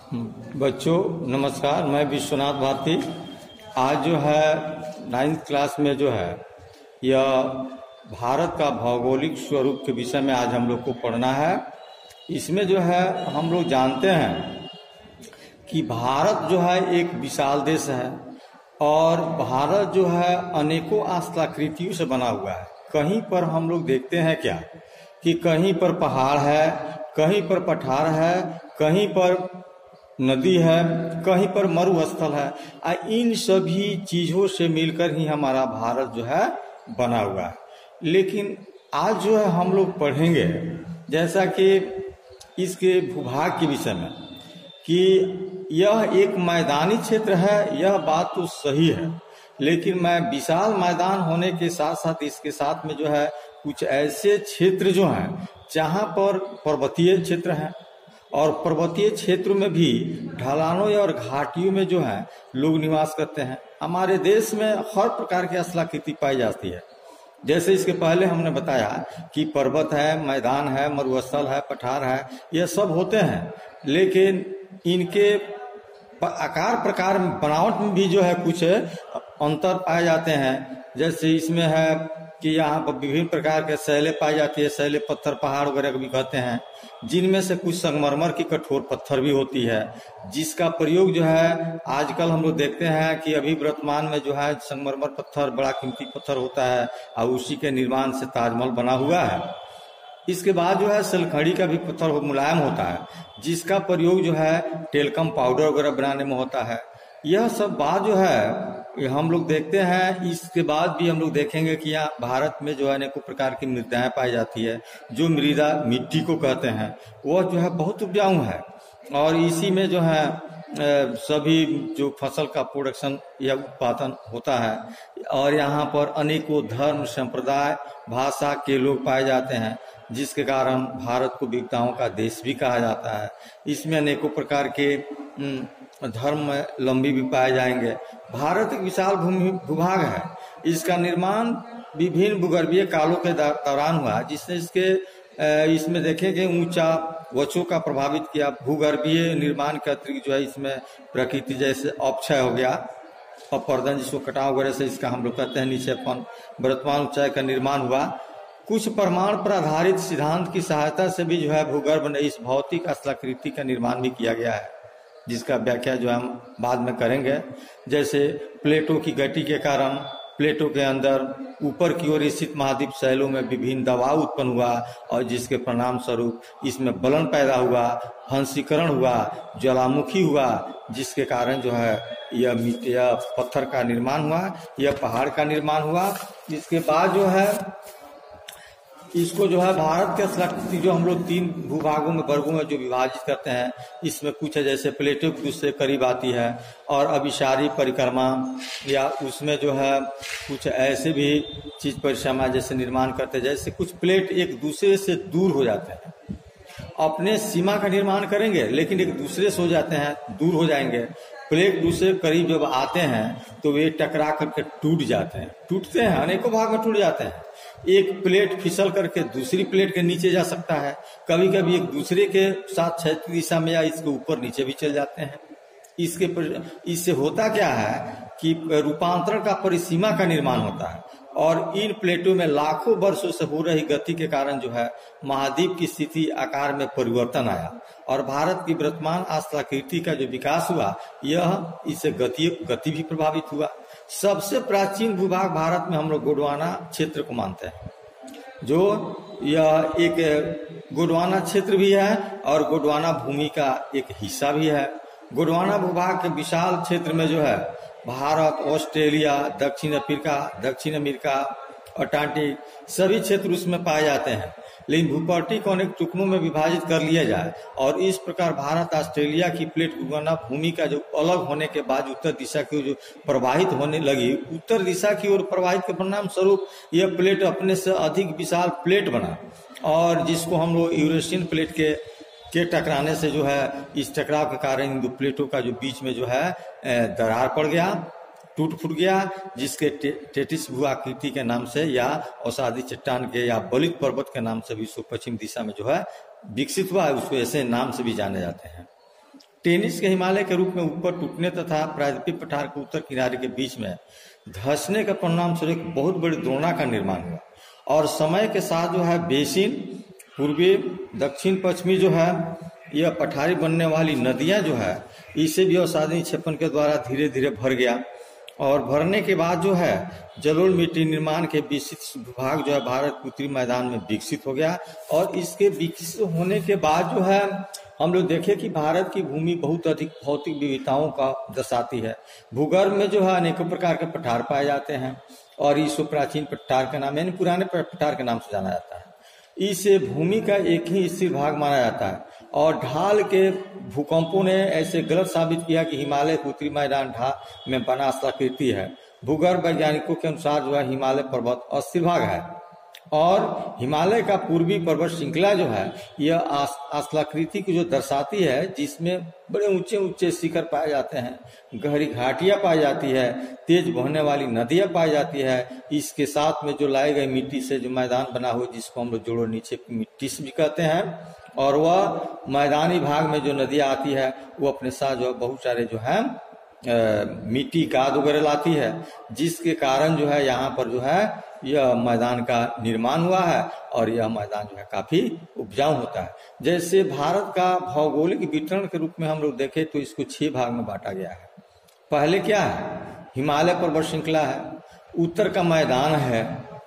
बच्चों नमस्कार, मैं विश्वनाथ भारती। आज जो है 9th क्लास में जो है यह भारत का भौगोलिक स्वरूप के विषय में आज हम लोग को पढ़ना है। इसमें जो है हम लोग जानते हैं कि भारत जो है एक विशाल देश है और भारत जो है अनेकों आस्थलाकृतियों से बना हुआ है। कहीं पर हम लोग देखते हैं क्या कि कहीं पर पहाड़ है, कहीं पर पठार है, कहीं पर नदी है, कहीं पर मरुस्थल है। इन सभी चीजों से मिलकर ही हमारा भारत जो है बना हुआ है। लेकिन आज जो है हम लोग पढ़ेंगे जैसा कि इसके भूभाग के विषय में कि यह एक मैदानी क्षेत्र है, यह बात तो सही है, लेकिन मैं विशाल मैदान होने के साथ साथ इसके साथ में जो है कुछ ऐसे क्षेत्र जो हैं जहां पर पर्वतीय क्षेत्र हैं और पर्वतीय क्षेत्र में भी ढलानों और घाटियों में जो है लोग निवास करते हैं। हमारे देश में हर प्रकार की आस्थलाकृति पाई जाती है। जैसे इसके पहले हमने बताया कि पर्वत है, मैदान है, मरुस्थल है, पठार है, यह सब होते हैं, लेकिन इनके आकार प्रकार बनावट में भी जो है कुछ अंतर पाए जाते हैं। जैसे इसमें है कि यहाँ पर विभिन्न प्रकार के शैलें पाई जाती है, शैले पत्थर पहाड़ वगैरह भी कहते हैं, जिनमें से कुछ संगमरमर की कठोर पत्थर भी होती है, जिसका प्रयोग जो है आजकल हम लोग देखते हैं कि अभी वर्तमान में जो है संगमरमर पत्थर बड़ा कीमती पत्थर होता है और उसी के निर्माण से ताजमहल बना हुआ है। इसके बाद जो है सलखड़ी का भी पत्थर मुलायम होता है, जिसका प्रयोग जो है टेलकम पाउडर वगैरह बनाने में होता है। यह सब बात जो है हम लोग देखते हैं। इसके बाद भी हम लोग देखेंगे कि यहाँ भारत में जो है अनेकों प्रकार की मृदाएं पाई जाती है। जो मृदा मिट्टी को कहते हैं वह जो है बहुत उपजाऊ है और इसी में जो है सभी जो फसल का प्रोडक्शन या उत्पादन होता है। और यहाँ पर अनेकों धर्म, संप्रदाय, भाषा के लोग पाए जाते हैं, जिसके कारण भारत को विविधताओं का देश भी कहा जाता है। इसमें अनेकों प्रकार के धर्म लंबी भी पाए जाएंगे। भारत एक विशाल भूभाग है। इसका निर्माण विभिन्न भूगर्भीय कालों के दौरान हुआ, जिसने इसमें देखें कि ऊंचा वचों का प्रभावित किया। भूगर्भीय निर्माण के अतिरिक्त जो है इसमें प्रकृति जैसे अपक्षय हो गया, अपर्दन जिसको कटाव वगैरह से इसका हम लोग कहते हैं नीचेपन, वर्तमान ऊंचाई का निर्माण हुआ। कुछ प्रमाण पर आधारित सिद्धांत की सहायता से भी जो है भूगर्भ में इस भौतिक आस्थलाकृति का निर्माण भी किया गया है, जिसका व्याख्या जो हम बाद में करेंगे। जैसे प्लेटों की गति के कारण प्लेटों के अंदर ऊपर की ओर स्थित महाद्वीप शैलों में विभिन्न दबाव उत्पन्न हुआ और जिसके परिणाम स्वरूप इसमें बलन पैदा हुआ, हंसीकरण हुआ, ज्वालामुखी हुआ, जिसके कारण जो है यह पत्थर का निर्माण हुआ, यह पहाड़ का निर्माण हुआ। इसके बाद जो है इसको जो है भारत के आस्थलाकृति जो हम लोग 3 भूभागों में, वर्गों में जो विभाजित करते हैं, इसमें कुछ है जैसे प्लेटों एक दूसरे करीब आती है और अभिसारी परिक्रमा, या उसमें जो है कुछ ऐसे भी चीज परिक्रमा जैसे निर्माण करते हैं। जैसे कुछ प्लेट एक दूसरे से दूर हो जाते हैं, अपने सीमा का निर्माण करेंगे लेकिन एक दूसरे से हो जाते हैं, दूर हो जाएंगे। प्लेट दूसरे करीब जब आते हैं तो वे टकरा करके टूट जाते हैं, टूटते हैं, अनेकों भाग में टूट जाते हैं। एक प्लेट फिसल करके दूसरी प्लेट के नीचे जा सकता है, कभी कभी एक दूसरे के साथ क्षैतिज दिशा में या इसके ऊपर नीचे भी चल जाते हैं। इससे होता क्या है कि रूपांतरण का परिसीमा का निर्माण होता है और इन प्लेटों में लाखों वर्षों से हो रही गति के कारण जो है महाद्वीप की स्थिति आकार में परिवर्तन आया और भारत की वर्तमान आस्थलाकृति का जो विकास हुआ यह इससे गति भी प्रभावित हुआ। सबसे प्राचीन भूभाग भारत में हम लोग गोंडवाना क्षेत्र को मानते हैं, जो यह एक गोंडवाना क्षेत्र भी है और गोंडवाना भूमि का एक हिस्सा भी है। गोंडवाना भूभाग के विशाल क्षेत्र में जो है भारत, ऑस्ट्रेलिया, दक्षिण अमेरिका, अटलांटिक सभी क्षेत्र उसमें पाए जाते हैं। लेकिन भूपट्टी को अनेक टुकड़ों में विभाजित कर लिया जाए और इस प्रकार भारत ऑस्ट्रेलिया की प्लेट गोंडवाना भूमि का जो अलग होने के बाद उत्तर दिशा की ओर जो प्रवाहित होने लगी, उत्तर दिशा की ओर प्रवाहित के परिणाम स्वरूप यह प्लेट अपने से अधिक विशाल प्लेट बना और जिसको हम लोग यूरेशियन प्लेट के टकराने से जो है इस टकराव के कारण इन दो प्लेटों का जो बीच में जो है दरार पड़ गया, टूट फूट गया, जिसके टेटिस भू आकृति के नाम से या औषधि चट्टान के या बलित पर्वत के नाम से भी इसको पश्चिम दिशा में जो है विकसित हुआ है, उसको ऐसे नाम से भी जाने जाते हैं। टेनिस के हिमालय के रूप में ऊपर टूटने तथा प्रायद्वीपीय पठार के उत्तर किनारे के बीच में धंसने का परिणाम स्वरूप बहुत बड़ी द्रोणा का निर्माण हुआ और समय के साथ जो है बेसिन पूर्वी दक्षिण पश्चिमी जो है यह पठारी बनने वाली नदियां जो है इसे भी अवसादी क्षेपण के द्वारा धीरे धीरे भर गया और भरने के बाद जो है जलोढ़ मिट्टी निर्माण के विस्तृत विभाग जो है भारत के उत्तरी मैदान में विकसित हो गया और इसके विकसित होने के बाद जो है हम लोग देखें कि भारत की भूमि बहुत अधिक भौतिक विविधताओं का दर्शाती है। भूगर्भ में जो है अनेकों प्रकार के पठार पाए जाते हैं और इसको प्राचीन पठार के नाम यानी पुराने पठार के नाम से जाना जाता है। इसे भूमि का एक ही स्थिर भाग माना जाता है और ढाल के भूकंपों ने ऐसे गलत साबित किया कि हिमालय के उत्तरी मैदान ढाल में बना स्थलाकृति है। भूगर्भ वैज्ञानिकों के अनुसार जो है हिमालय पर्वत अस्थिर भाग है और हिमालय का पूर्वी पर्वत श्रृंखला जो है यह स्थलाकृति को जो दर्शाती है जिसमें बड़े ऊंचे ऊंचे शिखर पाए जाते हैं, गहरी घाटियां पाई जाती है, तेज बहने वाली नदियां पाई जाती है। इसके साथ में जो लाई गई मिट्टी से जो मैदान बना हुआ जिसको हम लोग जोड़ो नीचे की मिट्टी से भी कहते हैं और वह मैदानी भाग में जो नदियां आती है वो अपने साथ जो बहुत सारे जो है मिट्टी काद वगैरह लाती है जिसके कारण जो है यहाँ पर जो है यह मैदान का निर्माण हुआ है और यह मैदान जो है काफी उपजाऊ होता है। जैसे भारत का भौगोलिक वितरण के रूप में हम लोग देखें तो इसको 6 भाग में बांटा गया है। पहले क्या है, हिमालय पर्वत श्रृंखला है, उत्तर का मैदान है,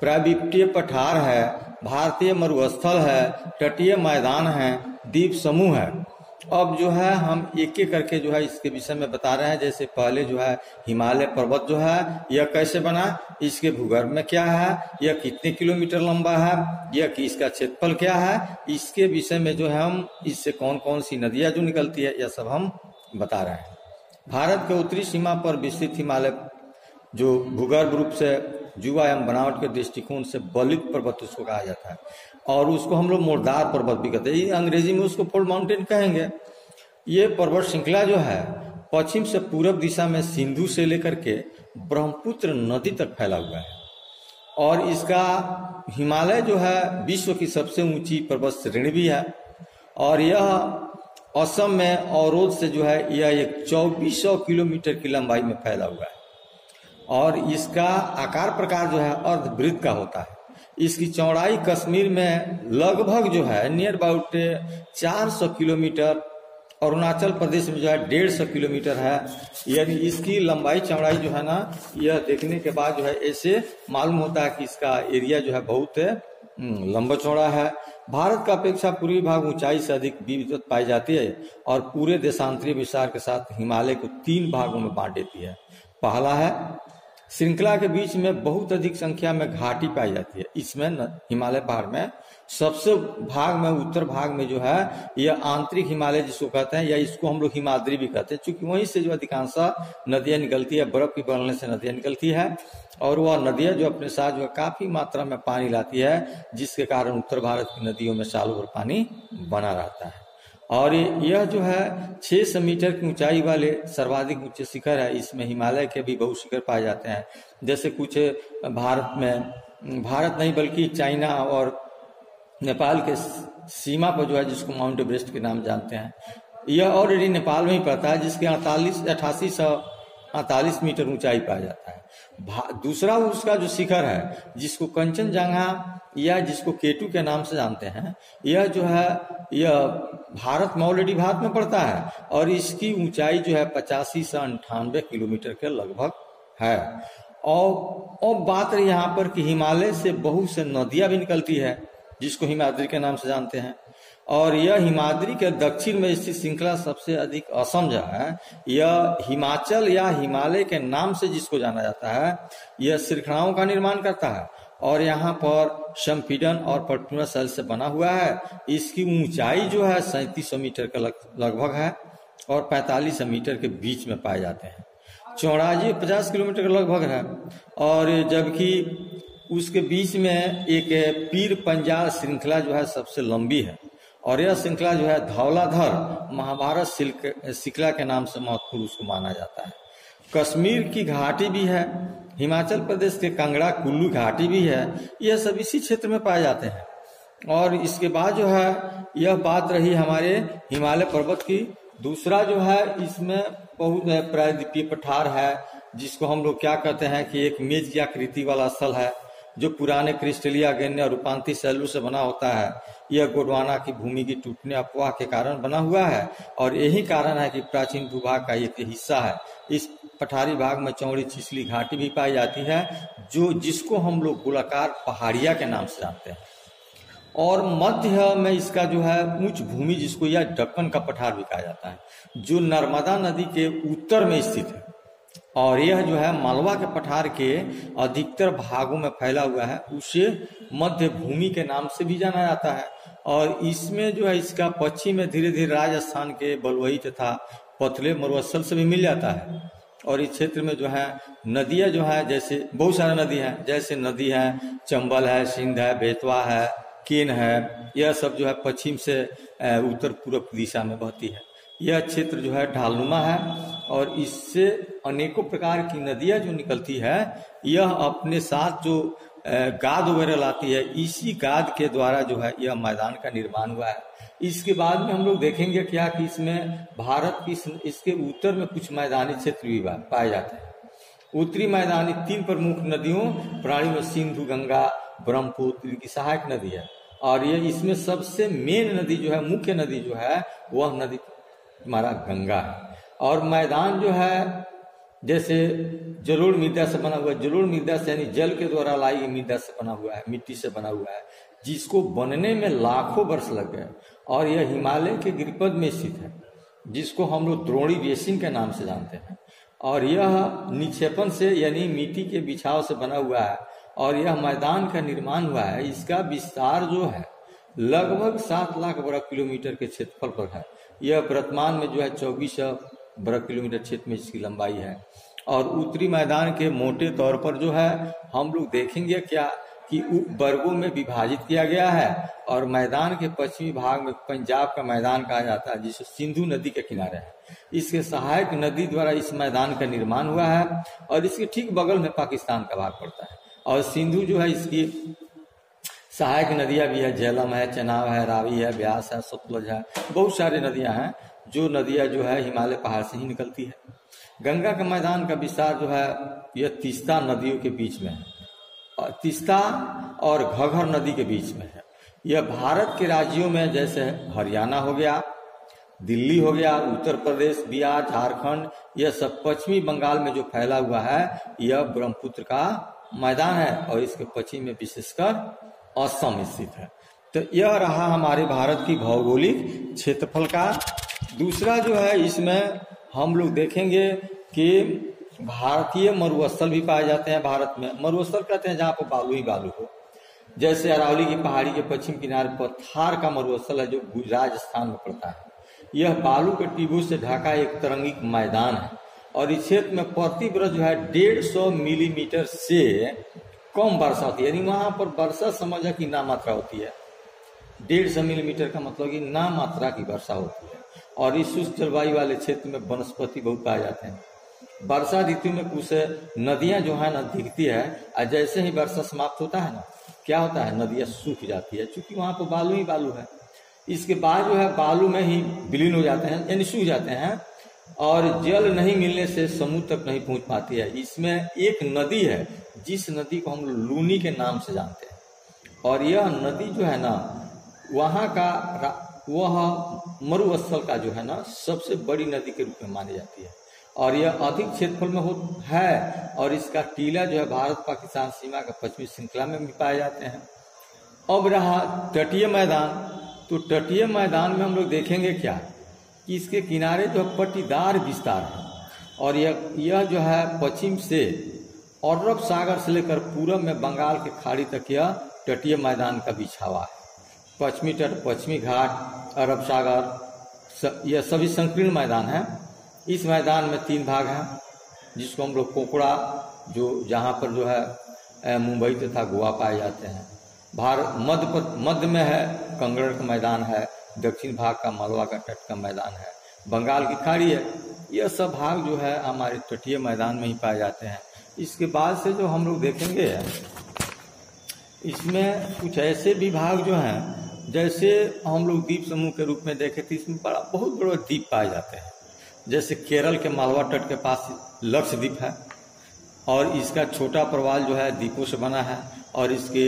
प्रायद्वीपीय पठार है, भारतीय मरुस्थल है, तटीय मैदान है, द्वीप समूह है। अब जो है हम एक एक करके जो है इसके विषय में बता रहे हैं। जैसे पहले जो है हिमालय पर्वत जो है यह कैसे बना, इसके भूगर्भ में क्या है, यह कितने किलोमीटर लंबा है, यह इसका क्षेत्रफल क्या है, इसके विषय में जो है हम इससे कौन कौन सी नदियां जो निकलती है यह सब हम बता रहे हैं। भारत के उत्तरी सीमा पर विस्तृत हिमालय जो भूगर्भ रूप से जुआ एवं बनावट के दृष्टिकोण से बलित पर्वत उसको कहा जाता है और उसको हम लोग मुर्दार पर्वत भी कहते हैं, अंग्रेजी में उसको फोल्ड माउंटेन कहेंगे। ये पर्वत श्रृंखला जो है पश्चिम से पूर्व दिशा में सिंधु से लेकर के ब्रह्मपुत्र नदी तक फैला हुआ है और इसका हिमालय जो है विश्व की सबसे ऊंची पर्वत श्रेणी भी है और यह असम में अवरोध से जो है यह एक 2400 किलोमीटर की लंबाई में फैला हुआ है और इसका आकार प्रकार जो है अर्धवृत्त का होता है। इसकी चौड़ाई कश्मीर में लगभग जो है near about 400 kilometre, Arunachal Pradesh में जो है 150 किलोमीटर है। यानी इसकी लंबाई चौड़ाई जो है ना यह देखने के बाद जो है ऐसे मालूम होता है कि इसका एरिया जो है बहुत लंबा चौड़ा है। भारत का अपेक्षा पूर्वी भाग ऊंचाई से अधिक विविधता पाई जाती है और पूरे देशांतरीय विस्तार के साथ हिमालय को 3 भागों में बांट देती है। पहला है श्रृंखला के बीच में बहुत अधिक संख्या में घाटी पाई जाती है। इसमें हिमालय पहाड़ में सबसे भाग में उत्तर भाग में जो है यह आंतरिक हिमालय जिसको कहते हैं या इसको हम लोग हिमाद्री भी कहते हैं, क्योंकि वहीं से जो अधिकांश नदियां निकलती है, बर्फ की बढ़ने से नदियां निकलती है और वह नदियां जो अपने साथ जो है काफी मात्रा में पानी लाती है जिसके कारण उत्तर भारत की नदियों में सालों भर पानी बना रहता है। और यह जो है 600 मीटर की ऊंचाई वाले सर्वाधिक ऊंचे शिखर है। इसमें हिमालय के भी बहुत शिखर पाए जाते हैं। जैसे कुछ भारत नहीं बल्कि चाइना और नेपाल के सीमा पर जो है जिसको माउंट एवरेस्ट के नाम जानते हैं, यह ऑलरेडी नेपाल में ही पड़ता है जिसके 8848 मीटर ऊंचाई पाया जाता है। दूसरा उसका जो शिखर है जिसको कंचनजंगा या जिसको केटू के नाम से जानते हैं, यह जो है यह भारत में ऑलरेडी भारत में पड़ता है और इसकी ऊंचाई जो है 85 से 98 किलोमीटर के लगभग है। और बात रही यहाँ पर कि हिमालय से बहुत से नदियां भी निकलती है जिसको हिमाद्री के नाम से जानते हैं और यह हिमाद्री के दक्षिण में स्थित श्रृंखला सबसे अधिक असम जो है यह हिमाचल या हिमालय के नाम से जिसको जाना जाता है, यह श्रृंखलाओं का निर्माण करता है और यहाँ पर संपीड़न और पटुआ शैल से बना हुआ है। इसकी ऊंचाई जो है 3700 मीटर का लगभग है और 45 मीटर के बीच में पाए जाते हैं। चौड़ाई 50 किलोमीटर का लगभग है और जबकि उसके बीच में एक पीर पंजाल श्रृंखला जो है सबसे लंबी है और यह श्रृंखला जो है धौलाधर महाभारत श्रृंखला के नाम से महत्वपूर्ण उसको माना जाता है। कश्मीर की घाटी भी है, हिमाचल प्रदेश के कांगड़ा कुल्लू घाटी भी है, यह सब इसी क्षेत्र में पाए जाते हैं। और इसके बाद जो है यह बात रही हमारे हिमालय पर्वत की दूसरा जो है इसमें बहुत प्रायद्वीपीय पठार है, जिसको हम लोग क्या कहते हैं कि एक मेज की आकृति वाला स्थल है जो पुराने क्रिस्टलीय गैन्य और रूपांतरित शैलों से बना होता है। यह गोंडवाना की भूमि की टूटने अफवाह के कारण बना हुआ है और यही कारण है कि प्राचीन भूभाग का एक हिस्सा है। इस पठारी भाग में चौड़ी छिछली घाटी भी पाई जाती है जिसको हम लोग गोलाकार पहाड़िया के नाम से जानते हैं। और मध्य में इसका जो है उच्च भूमि, जिसको यह दक्कन का पठार भी कहा जाता है, जो नर्मदा नदी के उत्तर में स्थित है। और यह जो है मालवा के पठार के अधिकतर भागों में फैला हुआ है, उसे मध्य भूमि के नाम से भी जाना जाता है। और इसमें जो है इसका पश्चिम में धीरे धीरे राजस्थान के बलुई तथा पथले मरुस्थल से भी मिल जाता है। और इस क्षेत्र में जो है नदियां जो है, जैसे बहुत सारी नदी हैं, जैसे नदी है चंबल है, सिंध है, बेतवा है, केन है, यह सब जो है पश्चिम से उत्तर पूर्व दिशा में बहती है। यह क्षेत्र जो है ढालनुमा है और इससे अनेकों प्रकार की नदियां जो निकलती है, यह अपने साथ जो गाद वगैरह लाती है, इसी गाद के द्वारा जो है यह मैदान का निर्माण हुआ है। इसके बाद में हम लोग देखेंगे क्या कि इसमें भारत की इसके उत्तर में कुछ मैदानी क्षेत्र भी पाए जाते हैं। उत्तरी मैदानी 3 प्रमुख नदियों प्रणाली में सिंधु, गंगा, ब्रह्मपुत्र की सहायक नदी है। और ये इसमें सबसे मेन नदी जो है, मुख्य नदी जो है, वह नदी हमारा गंगा है। और मैदान जो है जैसे जलोढ़ मृदा से बना हुआ है, जलोढ़ मृदा से यानी जल के द्वारा लाई गई मृदा से बना हुआ है, मिट्टी से बना हुआ है, जिसको बनने में लाखों वर्ष लग गए। और यह हिमालय के गिरिपद में स्थित है, जिसको हम लोग द्रोणी बेसिन के नाम से जानते हैं। और यह निक्षेपण से यानी मिट्टी के बिछाव से बना हुआ है और यह मैदान का निर्माण हुआ है। इसका विस्तार जो है लगभग 7 लाख वर्ग किलोमीटर के क्षेत्रफल पर है। यह वर्तमान में जो है 2400 वर्ग किलोमीटर क्षेत्र में इसकी लंबाई है। और उत्तरी मैदान के मोटे तौर पर जो है हम लोग देखेंगे क्या कि उप वर्गों में विभाजित किया गया है। और मैदान के पश्चिमी भाग में पंजाब का मैदान कहा जाता है, जिसे सिंधु नदी के किनारे है। इसके सहायक नदी द्वारा इस मैदान का निर्माण हुआ है और इसके ठीक बगल में पाकिस्तान का भाग पड़ता है। और सिंधु जो है इसकी सहायक नदियां भी है, झेलम है, चेनाब है, रावी है, ब्यास है, सतलुज है, बहुत सारी नदियां हैं जो नदियां जो है हिमालय पहाड़ से ही निकलती है। गंगा का मैदान का विस्तार जो है यह तीस्ता नदियों के बीच में है, तीस्ता और घग्गर नदी के बीच में है। यह भारत के राज्यों में जैसे हरियाणा हो गया, दिल्ली हो गया, उत्तर प्रदेश, बिहार, झारखंड, यह सब पश्चिमी बंगाल में जो फैला हुआ है, यह ब्रह्मपुत्र का मैदान है और इसके पश्चिम में विशेषकर असम स्थित है। तो यह रहा हमारे भारत की भौगोलिक क्षेत्रफल का। दूसरा जो है इसमें हम लोग देखेंगे कि भारतीय मरुस्थल भी पाए जाते हैं। भारत में मरुस्थल कहते हैं जहाँ पर बालू ही बालू हो, जैसे अरावली की पहाड़ी के पश्चिम किनारे पर थार का मरुस्थल है जो राजस्थान में पड़ता है। यह बालू के टीबू से ढका एक तरंगिक मैदान है और इस क्षेत्र में प्रति वर्ष जो है 150 मिलीमीटर से कम वर्षा होती है, यानी वहां पर वर्षा समझा कि ना मात्रा होती है। 150 मिलीमीटर का मतलब कि ना मात्रा की वर्षा होती है। और इस शुष्क जलवायु वाले क्षेत्र में वनस्पति बहुत पाए जाते हैं। वर्षा ऋतु में कुछ नदियां जो है ना दिखती है और जैसे ही वर्षा समाप्त होता है ना, क्या होता है, नदियां सूख जाती है, क्योंकि वहां पर बालू ही बालू है। इसके बाद जो है बालू में ही विलीन हो जाते हैं, यानी सूख जाते हैं और जल नहीं मिलने से समुद्र तक नहीं पहुंच पाती है। इसमें एक नदी है जिस नदी को हम लूनी के नाम से जानते हैं और यह नदी जो है ना वहाँ का वह मरुस्थल का जो है ना सबसे बड़ी नदी के रूप में मानी जाती है और यह अधिक क्षेत्रफल में है और इसका टीला जो है भारत पाकिस्तान सीमा का पश्चिमी श्रृंखला में भी पाए जाते हैं। अब रहा तटीय मैदान, तो तटीय मैदान में हम लोग देखेंगे क्या कि इसके किनारे जो पट्टीदार विस्तार है और यह जो है पश्चिम से अरब सागर से लेकर पूरब में बंगाल के खाड़ी तक यह तटीय मैदान का बिछावा है। पश्चिमी तट, पश्चिमी घाट, अरब सागर, यह सभी संकीर्ण मैदान है। इस मैदान में 3 भाग हैं जिसको हम लोग कोकड़ा, जो जहाँ पर जो है मुंबई तथा गोवा पाए जाते हैं। मध्य में है कंगड़ का मैदान है, दक्षिण भाग का मालवा का तट का मैदान है, बंगाल की खाड़ी है। यह सब भाग जो है हमारे तटीय मैदान में ही पाए जाते हैं। इसके बाद से जो हम लोग देखेंगे इसमें कुछ ऐसे भी भाग जो हैं जैसे हम लोग द्वीप समूह के रूप में देखें तो इसमें बहुत बड़े द्वीप पाए जाते हैं। जैसे केरल के मालवा तट के पास लक्षद्वीप है और इसका छोटा प्रवाल जो है द्वीपों से बना है और इसके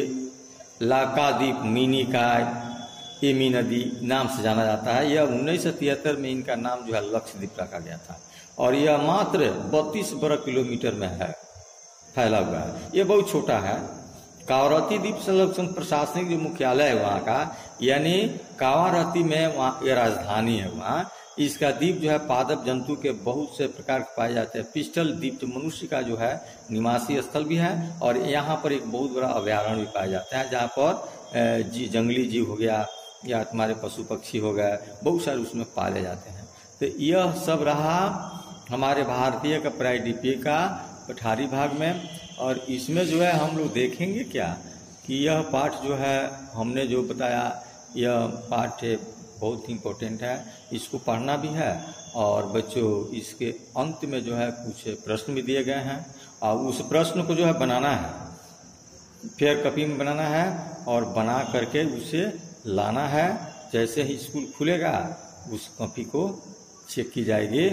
लाकाद्वीप, मिनिकॉय, एमी नदी नाम से जाना जाता है। यह 1973 में इनका नाम जो है लक्षद्वीप रखा गया था और यह मात्र 32 वर्ग किलोमीटर में है फैला हुआ है। यह बहुत छोटा है। कावारत्ती द्वीप संरक्षण प्रशासनिक जो मुख्यालय है वहाँ का, यानी कावारत्ती में वहाँ ये राजधानी है। वहाँ इसका द्वीप जो है पादप जंतु के बहुत से प्रकार के पाए जाते हैं। पिस्टल द्वीप जो मनुष्य का जो है निवासी स्थल भी है और यहाँ पर एक बहुत बड़ा अभ्यारण्य भी पाया जाता है जहाँ पर जंगली जीव हो गया या तुम्हारे पशु पक्षी हो गए, बहुत सारे उसमें पाले जाते हैं। तो यह सब रहा हमारे भारतीय का प्रायद्वीपीय का पठारी भाग में। और इसमें जो है हम लोग देखेंगे क्या कि यह पाठ जो है हमने जो बताया, यह पाठ बहुत ही इम्पोर्टेंट है, इसको पढ़ना भी है। और बच्चों इसके अंत में जो है कुछ प्रश्न भी दिए गए हैं और उस प्रश्न को जो है बनाना है, फेयर कॉपी में बनाना है और बना करके उसे लाना है। जैसे ही स्कूल खुलेगा उस कॉपी को चेक की जाएगी।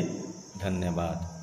धन्यवाद।